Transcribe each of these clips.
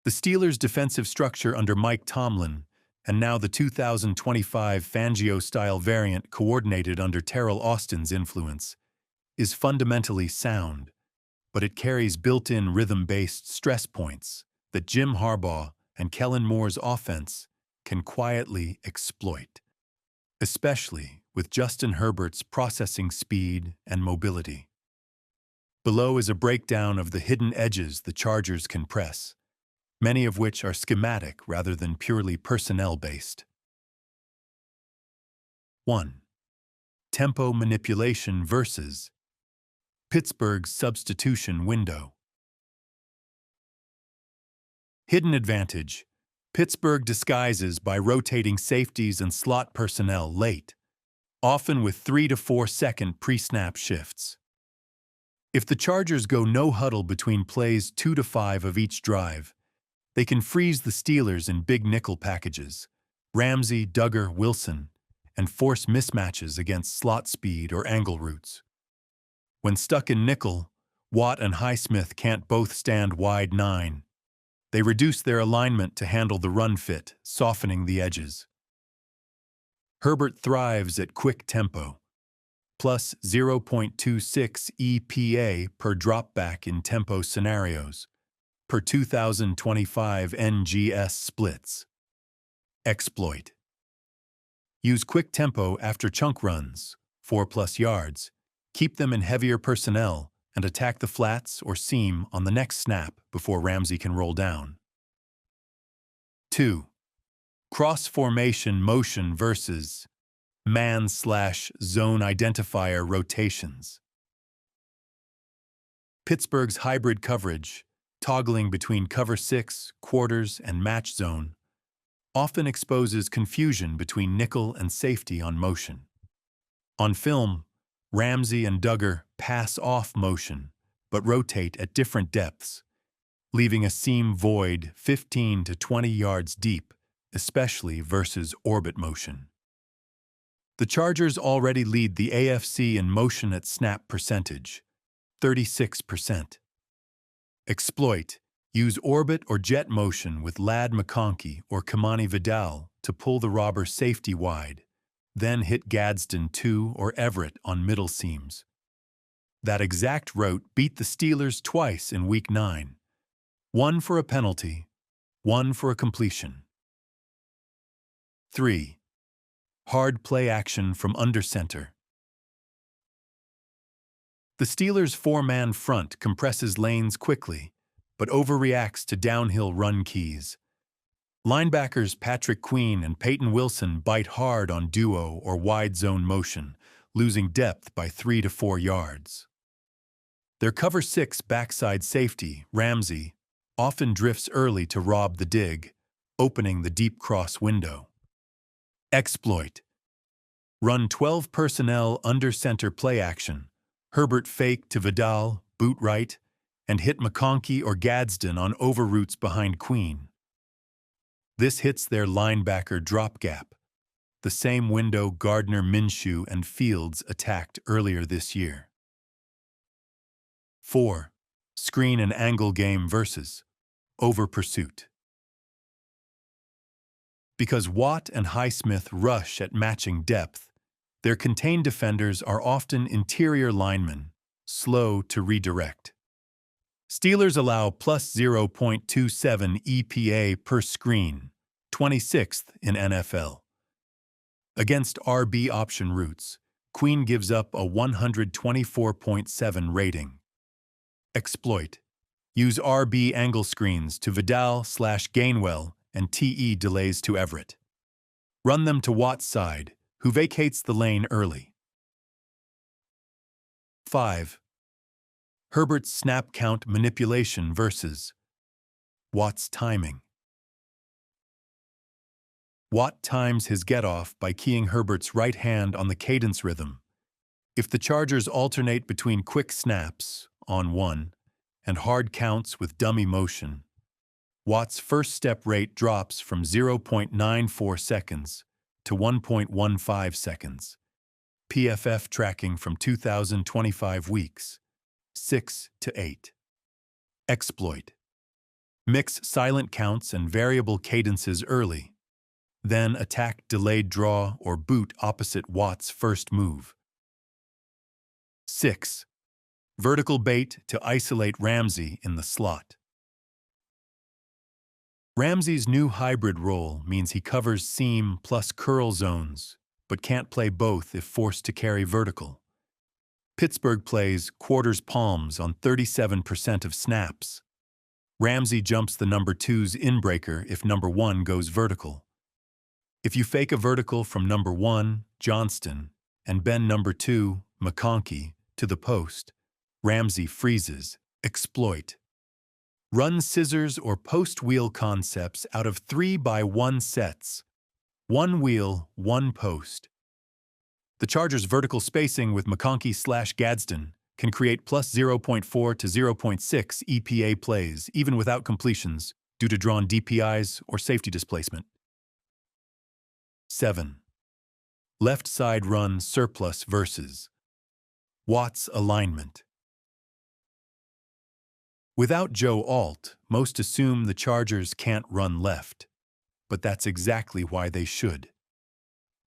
The Steelers' defensive structure under Mike Tomlin, and now the 2025 Fangio-style variant coordinated under Terrell Austin's influence, is fundamentally sound, but it carries built-in rhythm-based stress points that Jim Harbaugh and Kellen Moore's offense can quietly exploit, especially with Justin Herbert's processing speed and mobility. Below is a breakdown of the hidden edges the Chargers can press, many of which are schematic rather than purely personnel-based. 1. Tempo manipulation versus Pittsburgh's substitution window. Hidden advantage. Pittsburgh disguises by rotating safeties and slot personnel late, often with 3 to 4 second pre-snap shifts. If the Chargers go no-huddle between plays 2 to 5 of each drive, they can freeze the Steelers in big nickel packages, Ramsey, Duggar, Wilson, and force mismatches against slot speed or angle routes. When stuck in nickel, Watt and Highsmith can't both stand wide 9. They reduce their alignment to handle the run fit, softening the edges. Herbert thrives at quick tempo, plus 0.26 EPA per dropback in tempo scenarios, per 2025 NGS splits. Exploit. Use quick tempo after chunk runs, 4+ yards, keep them in heavier personnel, and attack the flats or seam on the next snap before Ramsey can roll down. 2. Cross-formation motion versus man/zone identifier rotations. Pittsburgh's hybrid coverage, toggling between cover 6, quarters, and match zone, often exposes confusion between nickel and safety on motion. On film, Ramsey and Duggar pass off motion, but rotate at different depths, leaving a seam void 15 to 20 yards deep, especially versus orbit motion. The Chargers already lead the AFC in motion at snap percentage, 36%. Exploit. Use orbit or jet motion with McConkey or Kamani Vidal to pull the robber safety wide, then hit Gadsden 2 or Everett on middle seams. That exact route beat the Steelers twice in Week 9. One for a penalty, one for a completion. 3. Hard play action from under center. The Steelers' 4-man front compresses lanes quickly, but overreacts to downhill run keys. Linebackers Patrick Queen and Peyton Wilson bite hard on duo or wide zone motion, losing depth by 3 to 4 yards. Their cover 6 backside safety, Ramsey, often drifts early to rob the dig, opening the deep cross window. Exploit. Run 12 personnel under center play action, Herbert fake to Vidal, boot right, and hit McConkey or Gadsden on over routes behind Queen. This hits their linebacker drop gap, the same window Gardner Minshew and Fields attacked earlier this year. 4. Screen and angle game versus over pursuit. Because Watt and Highsmith rush at matching depth, their contained defenders are often interior linemen, slow to redirect. Steelers allow plus 0.27 EPA per screen, 26th in NFL. Against RB option routes, Queen gives up a 124.7 rating. Exploit. Use RB angle screens to Vidal/Gainwell and TE delays to Everett. Run them to Watt's side, who vacates the lane early. 5. Herbert's snap count manipulation versus Watt's timing. Watt times his get-off by keying Herbert's right hand on the cadence rhythm. If the Chargers alternate between quick snaps, on 1, and hard counts with dummy motion, Watt's first step rate drops from 0.94 seconds to 1.15 seconds. PFF tracking from 2025 weeks, 6 to 8. Exploit. Mix silent counts and variable cadences early. Then attack delayed draw or boot opposite Watt's first move. 6. Vertical bait to isolate Ramsey in the slot. Ramsey's new hybrid role means he covers seam plus curl zones, but can't play both if forced to carry vertical. Pittsburgh plays quarters palms on 37% of snaps. Ramsey jumps the number 2's inbreaker if number 1 goes vertical. If you fake a vertical from number 1, Johnston, and bend number 2, McConkey, to the post, Ramsey freezes. Exploit. Run scissors or post wheel concepts out of 3x1 sets. 1 wheel, 1 post. The Chargers' vertical spacing with McConkey/Gadsden can create plus 0.4 to 0.6 EPA plays even without completions due to drawn DPIs or safety displacement. 7. Left side run surplus versus Watt's alignment. Without Joe Alt, most assume the Chargers can't run left, but that's exactly why they should.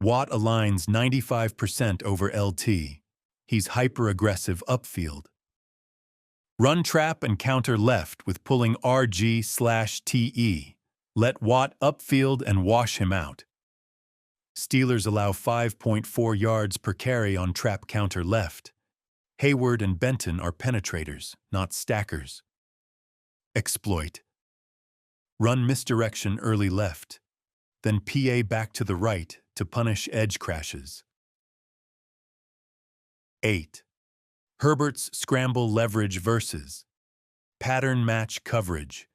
Watt aligns 95% over LT. He's hyper-aggressive upfield. Run trap and counter left with pulling RG/TE. Let Watt upfield and wash him out. Steelers allow 5.4 yards per carry on trap counter left. Hayward and Benton are penetrators, not stackers. Exploit. Run misdirection early left, then PA back to the right to punish edge crashes. 8. Herbert's scramble leverage versus pattern match coverage.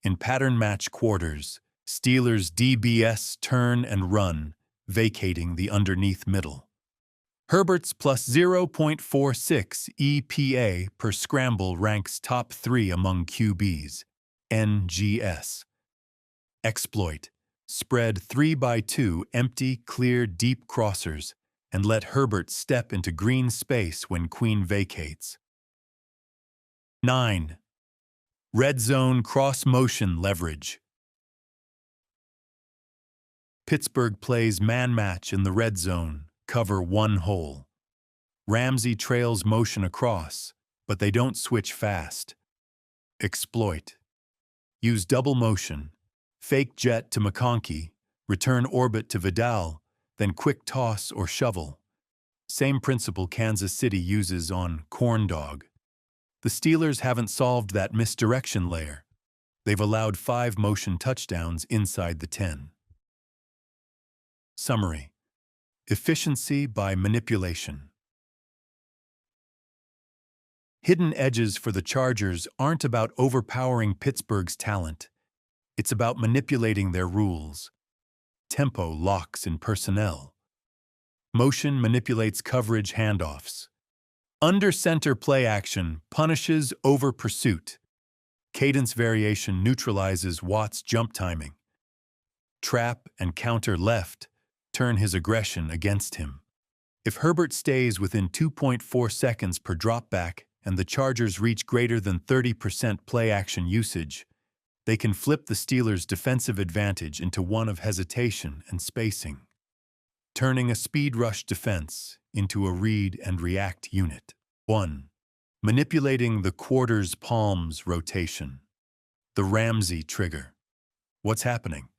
In pattern match quarters, Steelers DBS turn and run, vacating the underneath middle. Herbert's plus 0.46 EPA per scramble ranks top 3 among QBs. NGS. Exploit. Spread 3x2 empty, clear, deep crossers and let Herbert step into green space when Queen vacates. 9. Red zone cross-motion leverage. Pittsburgh plays man-match in the red zone. Cover 1 hole. Ramsey trails motion across, but they don't switch fast. Exploit. Use double motion. Fake jet to McConkey, return orbit to Vidal, then quick toss or shovel. Same principle Kansas City uses on corn dog. The Steelers haven't solved that misdirection layer. They've allowed 5 motion touchdowns inside the 10. Summary. Efficiency by manipulation. Hidden edges for the Chargers aren't about overpowering Pittsburgh's talent. It's about manipulating their rules. Tempo locks in personnel. Motion manipulates coverage handoffs. Under-center play action punishes over-pursuit. Cadence variation neutralizes Watt's jump timing. Trap and counter left turn his aggression against him. If Herbert stays within 2.4 seconds per dropback and the Chargers reach greater than 30% play-action usage, they can flip the Steelers' defensive advantage into one of hesitation and spacing, turning a speed rush defense into a read and react unit. 1. Manipulating the quarters palms rotation. The Ramsey trigger. What's happening?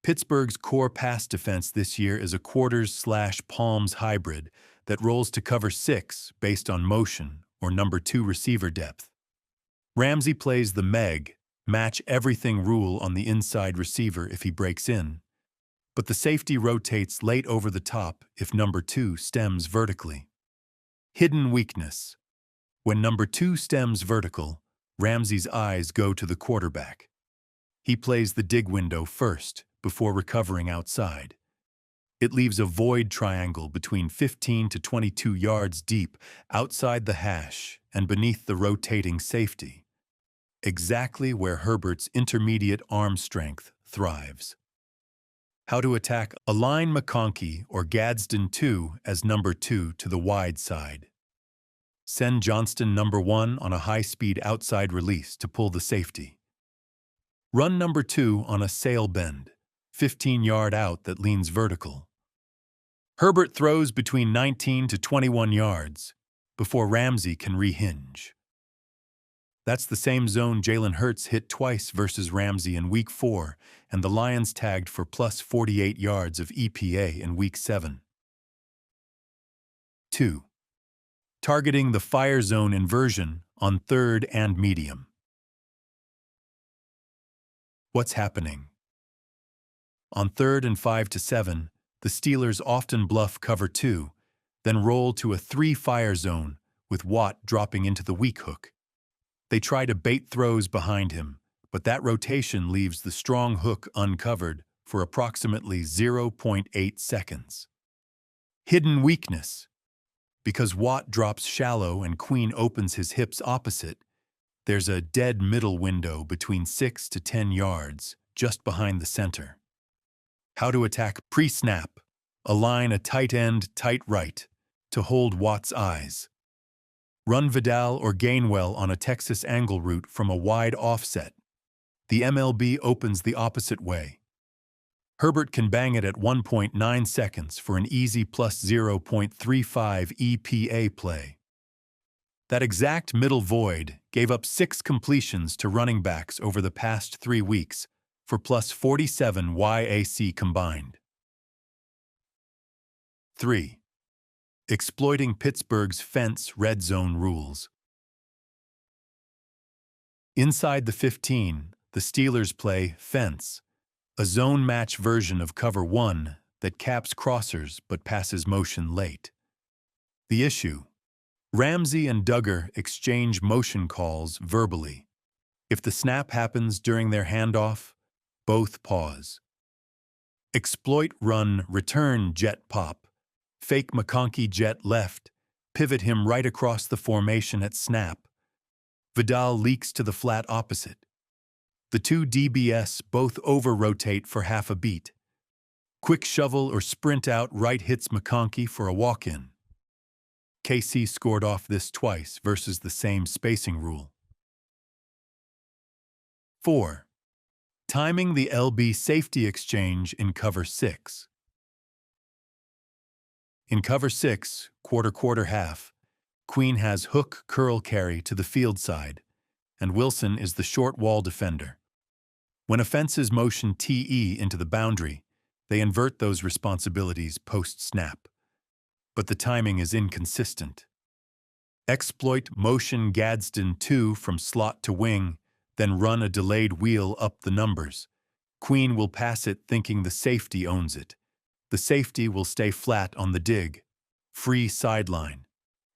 Pittsburgh's core pass defense this year is a quarters/palms hybrid that rolls to cover 6 based on motion or number 2 receiver depth. Ramsey plays the match everything rule on the inside receiver if he breaks in, but the safety rotates late over the top if number 2 stems vertically. Hidden weakness. When number 2 stems vertical, Ramsey's eyes go to the quarterback. He plays the dig window first, before recovering outside. It leaves a void triangle between 15 to 22 yards deep outside the hash and beneath the rotating safety, exactly where Herbert's intermediate arm strength thrives. How to attack: align McConkey or Gadsden 2 as number 2 to the wide side. Send Johnston number 1 on a high-speed outside release to pull the safety. Run number 2 on a sail bend, 15-yard out that leans vertical. Herbert throws between 19 to 21 yards before Ramsey can rehinge. That's the same zone Jalen Hurts hit twice versus Ramsey in Week 4, and the Lions tagged for plus 48 yards of EPA in Week 7. 2. Targeting the fire zone inversion on third and medium. What's happening? On 3rd and 5 to 7, the Steelers often bluff cover 2, then roll to a 3 fire zone with Watt dropping into the weak hook. They try to bait throws behind him, but that rotation leaves the strong hook uncovered for approximately 0.8 seconds. Hidden weakness. Because Watt drops shallow and Queen opens his hips opposite, there's a dead middle window between 6 to 10 yards, just behind the center. How to attack pre-snap. Align a tight end, tight right, to hold Watt's eyes. Run Vidal or Gainwell on a Texas angle route from a wide offset. The MLB opens the opposite way. Herbert can bang it at 1.9 seconds for an easy plus 0.35 EPA play. That exact middle void gave up 6 completions to running backs over the past 3 weeks for plus 47 YAC combined. 3. Exploiting Pittsburgh's fence red zone rules. Inside the 15, the Steelers play fence, a zone match version of cover 1 that caps crossers but passes motion late. The issue: Ramsey and Duggar exchange motion calls verbally. If the snap happens during their handoff, both pause. Exploit run return jet pop. Fake McConkey jet left, pivot him right across the formation at snap. Vidal leaks to the flat opposite. The 2 DBS both over-rotate for half a beat. Quick shovel or sprint out right hits McConkey for a walk-in. KC scored off this twice versus the same spacing rule. 4. Timing the LB safety exchange in cover 6. In cover 6, quarter half, Queen has hook curl carry to the field side, and Wilson is the short wall defender. When offenses motion TE into the boundary, they invert those responsibilities post-snap. But the timing is inconsistent. Exploit motion Gadsden 2 from slot to wing, then run a delayed wheel up the numbers. Queen will pass it thinking the safety owns it. The safety will stay flat on the dig. Free sideline.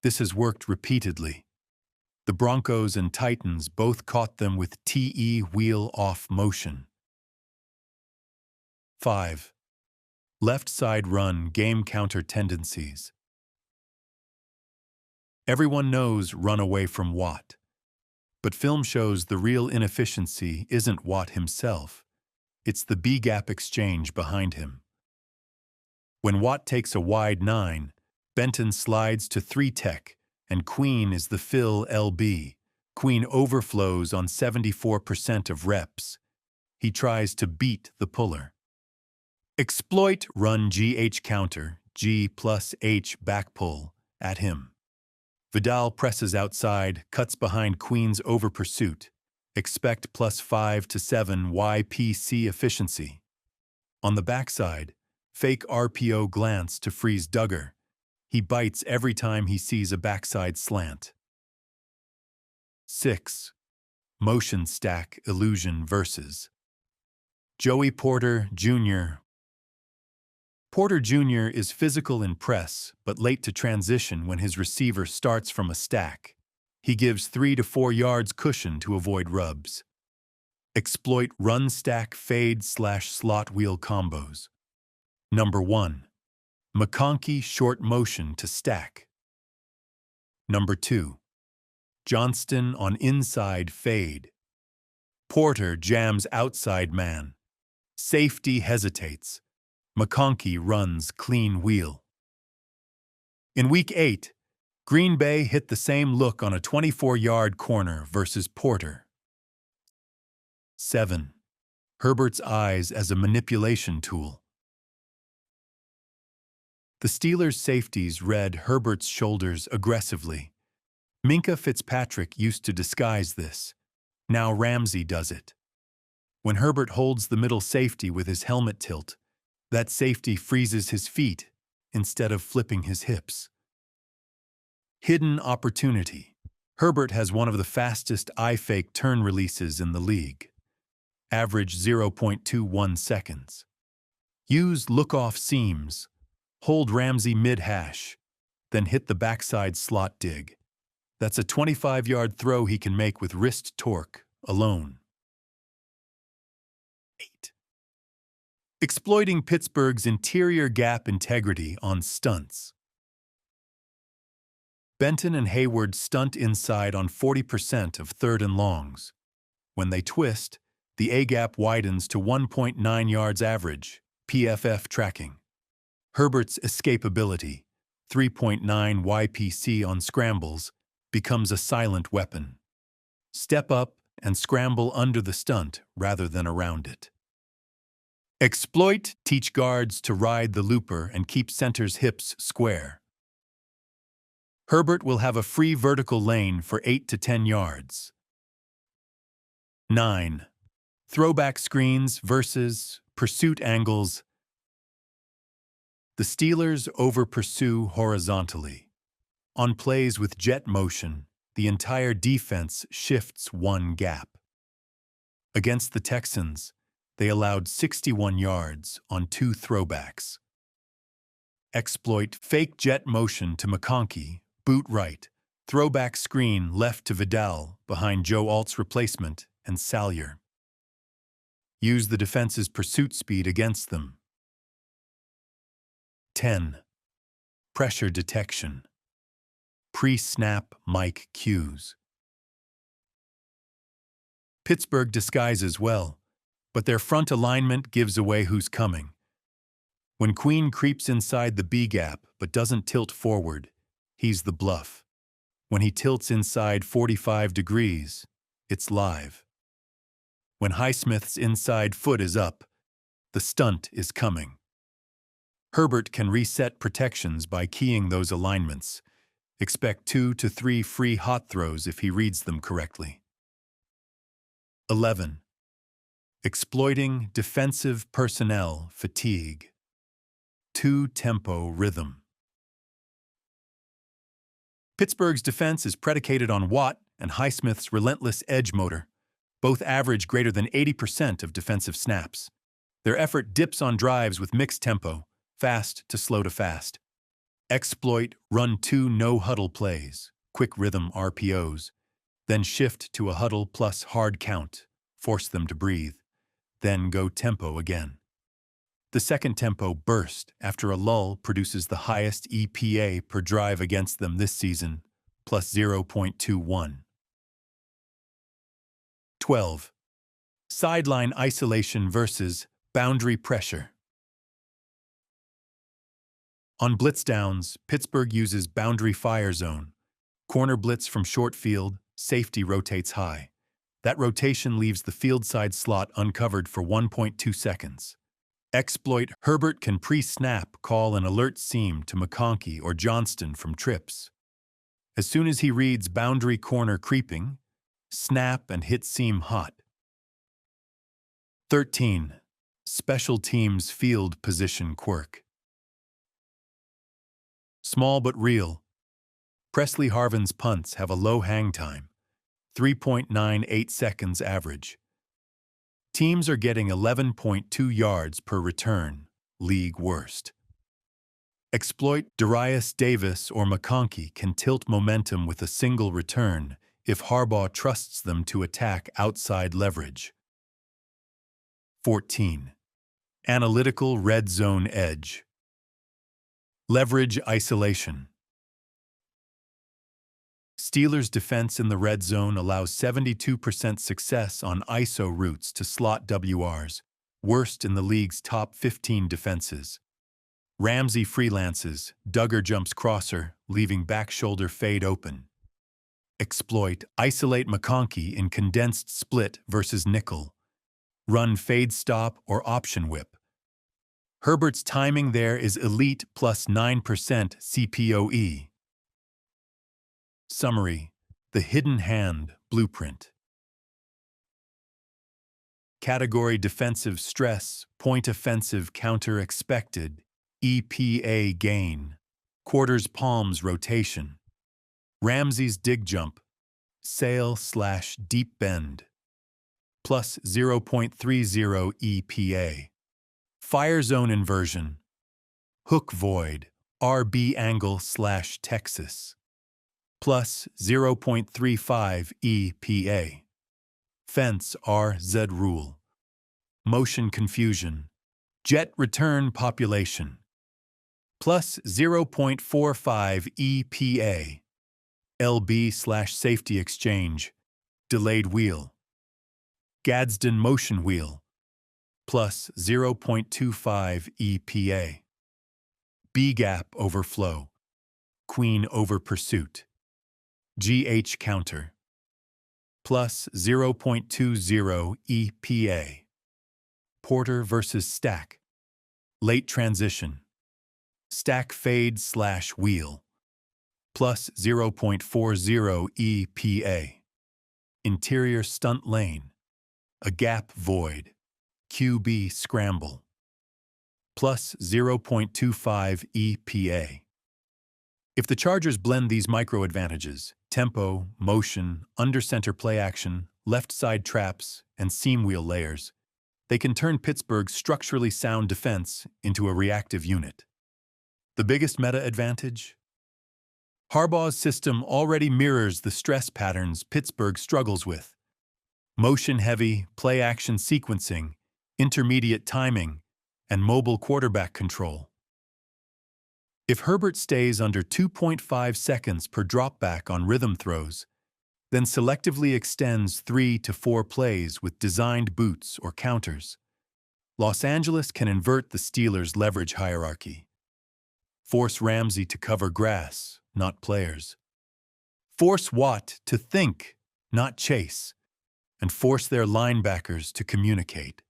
This has worked repeatedly. The Broncos and Titans both caught them with TE wheel off motion. 5. Left side run game counter tendencies. Everyone knows run away from Watt. But film shows the real inefficiency isn't Watt himself. It's the B-gap exchange behind him. When Watt takes a wide 9, Benton slides to 3 tech, and Queen is the fill LB. Queen overflows on 74% of reps. He tries to beat the puller. Exploit run GH counter, G plus H back pull, at him. Vidal presses outside, cuts behind Queen's over pursuit. Expect plus 5 to 7 YPC efficiency. On the backside, fake RPO glance to freeze Duggar. He bites every time he sees a backside slant. 6. Motion stack illusion versus Joey Porter Jr. Porter Jr. is physical in press, but late to transition when his receiver starts from a stack. He gives 3 to 4 yards cushion to avoid rubs. Exploit run stack fade / slot wheel combos. Number 1. McConkey short motion to stack. Number 2. Johnston on inside fade. Porter jams outside man. Safety hesitates. McConkey runs clean wheel. In Week 8, Green Bay hit the same look on a 24-yard corner versus Porter. 7. Herbert's eyes as a manipulation tool. The Steelers' safeties read Herbert's shoulders aggressively. Minkah Fitzpatrick used to disguise this. Now Ramsey does it. When Herbert holds the middle safety with his helmet tilt, that safety freezes his feet instead of flipping his hips. Hidden opportunity. Herbert has one of the fastest eye-fake turn releases in the league. Average 0.21 seconds. Use look-off seams. Hold Ramsey mid-hash, then hit the backside slot dig. That's a 25-yard throw he can make with wrist torque alone. 8. Exploiting Pittsburgh's interior gap integrity on stunts. Benton and Hayward stunt inside on 40% of third and longs. When they twist, the A-gap widens to 1.9 yards average, PFF tracking. Herbert's escapability, 3.9 YPC on scrambles, becomes a silent weapon. Step up and scramble under the stunt rather than around it. Exploit, teach guards to ride the looper and keep center's hips square. Herbert will have a free vertical lane for 8 to 10 yards. 9. Throwback screens versus pursuit angles. The Steelers over-pursue horizontally. On plays with jet motion, the entire defense shifts one gap. Against the Texans, they allowed 61 yards on 2 throwbacks. Exploit fake jet motion to McConkey, boot right, throwback screen left to Vidal behind Joe Alt's replacement and Salyer. Use the defense's pursuit speed against them. 10. Pressure detection. Pre-snap mic cues. Pittsburgh disguises well, but their front alignment gives away who's coming. When Queen creeps inside the B-gap but doesn't tilt forward, he's the bluff. When he tilts inside 45 degrees, it's live. When Highsmith's inside foot is up, the stunt is coming. Herbert can reset protections by keying those alignments. Expect 2 to 3 free hot throws if he reads them correctly. 11. Exploiting defensive personnel fatigue. 2-tempo rhythm. Pittsburgh's defense is predicated on Watt and Highsmith's relentless edge motor. Both average greater than 80% of defensive snaps. Their effort dips on drives with mixed tempo, fast to slow to fast. Exploit run 2 no-huddle plays, quick rhythm RPOs, then shift to a huddle plus hard count, force them to breathe, then go tempo again. The second tempo burst after a lull produces the highest EPA per drive against them this season, plus 0.21. 12. Sideline isolation versus boundary pressure. On blitz downs, Pittsburgh uses boundary fire zone. Corner blitz from short field, safety rotates high. That rotation leaves the field side slot uncovered for 1.2 seconds. Exploit Herbert can pre-snap call an alert seam to McConkey or Johnston from trips. As soon as he reads boundary corner creeping, snap and hit seam hot. 13. Special teams field position quirk. Small but real. Presley Harvin's punts have a low hang time, 3.98 seconds average. Teams are getting 11.2 yards per return, league worst. Exploit Darius Davis or McConkey can tilt momentum with a single return if Harbaugh trusts them to attack outside leverage. 14. Analytical red zone edge. Leverage isolation. Steelers' defense in the red zone allows 72% success on ISO routes to slot WRs, worst in the league's top 15 defenses. Ramsey freelances, Duggar jumps crosser, leaving back shoulder fade open. Exploit, isolate McConkey in condensed split versus nickel. Run fade stop or option whip. Herbert's timing there is elite plus 9% CPOE. Summary: the hidden hand blueprint. Category defensive stress, point offensive counter expected, EPA gain, quarters palms rotation. Ramsey's dig jump, sail/deep bend, plus 0.30 EPA. Fire zone inversion, hook void, RB angle/Texas, plus 0.35 EPA. Fence RZ rule. Motion confusion, jet return population, plus 0.45 EPA. LB/safety exchange, delayed wheel. Gadsden motion wheel, plus 0.25 EPA. B-gap overflow, queen over pursuit. GH counter, plus 0.20 EPA. Porter versus stack, late transition. Stack fade/wheel, plus 0.40 EPA. Interior stunt lane, a gap void, QB scramble, plus 0.25 EPA. If the Chargers blend these micro-advantages, tempo, motion, under-center play action, left-side traps, and seam wheel layers, they can turn Pittsburgh's structurally sound defense into a reactive unit. The biggest meta-advantage? Harbaugh's system already mirrors the stress patterns Pittsburgh struggles with. Motion-heavy, play-action sequencing, intermediate timing, and mobile quarterback control. If Herbert stays under 2.5 seconds per dropback on rhythm throws, then selectively extends 3 to 4 plays with designed boots or counters, Los Angeles can invert the Steelers' leverage hierarchy. Force Ramsey to cover grass, not players. Force Watt to think, not chase. And force their linebackers to communicate,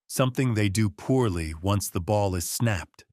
something they do poorly once the ball is snapped.